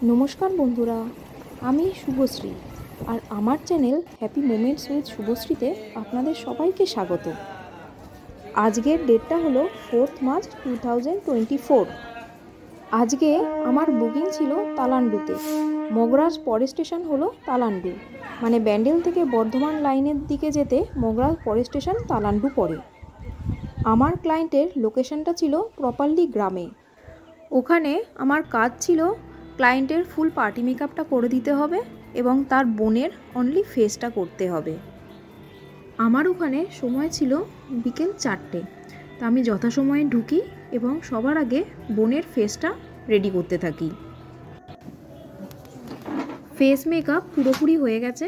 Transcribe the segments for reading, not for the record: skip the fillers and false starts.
নমস্কার বন্ধুরা, আমি শুভশ্রী আর আমার চ্যানেল হ্যাপি মোমেন্টস উইথ শুভশ্রীতে আপনাদের সবাইকে স্বাগত। আজকের ডেটটা হলো 4 মার্চ 2024। আজকে আমার বুকিং ছিল তালান্ডুতে। মগরাজ পরের স্টেশন হলো তালান্ডু, মানে ব্যান্ডেল থেকে বর্ধমান লাইনের দিকে যেতে মগরাজ পরের স্টেশন তালান্ডু পড়ে। আমার ক্লায়েন্টের লোকেশনটা ছিল প্রপারলি গ্রামে। ওখানে আমার কাজ ছিল ক্লায়েন্টের ফুল পার্টি মেকআপটা করে দিতে হবে এবং তার বোনের অনলি ফেসটা করতে হবে। আমার ওখানে সময় ছিল বিকেল 4টে। তা আমি যথাসময়ে ঢুকি এবং সবার আগে বোনের ফেসটা রেডি করতে থাকি। ফেস মেকআপ পুরোপুরি হয়ে গেছে।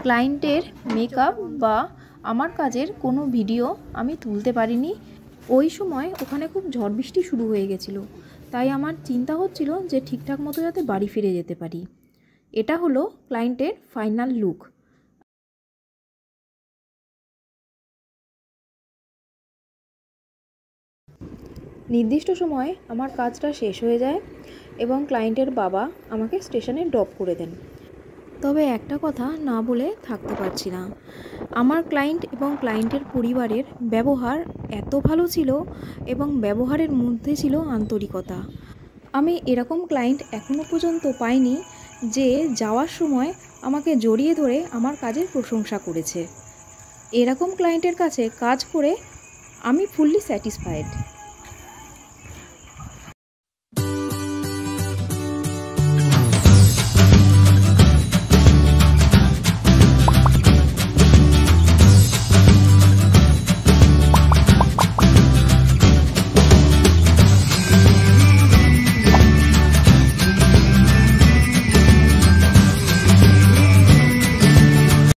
ক্লায়েন্টের মেকআপ বা আমার কাজের কোনো ভিডিও আমি তুলতে পারিনি। ওই সময় ওখানে খুব ঝড় বৃষ্টি শুরু হয়ে গেছিলো, তাই আমার চিন্তা হচ্ছিল যে ঠিকঠাক মতো যাতে বাড়ি ফিরে যেতে পারি। এটা হলো ক্লায়েন্টের ফাইনাল লুক। নির্দিষ্ট সময়ে আমার কাজটা শেষ হয়ে যায় এবং ক্লায়েন্টের বাবা আমাকে স্টেশনে ড্রপ করে দেন। তবে একটা কথা না বলে থাকতে পারছি না, আমার ক্লায়েন্ট এবং ক্লায়েন্টের পরিবারের ব্যবহার এত ভালো ছিল এবং ব্যবহারের মধ্যে ছিল আন্তরিকতা। আমি এরকম ক্লায়েন্ট এখনও পর্যন্ত পাইনি যে যাওয়ার সময় আমাকে জড়িয়ে ধরে আমার কাজের প্রশংসা করেছে। এরকম ক্লায়েন্টের কাছে কাজ করে আমি ফুললি স্যাটিসফাইড।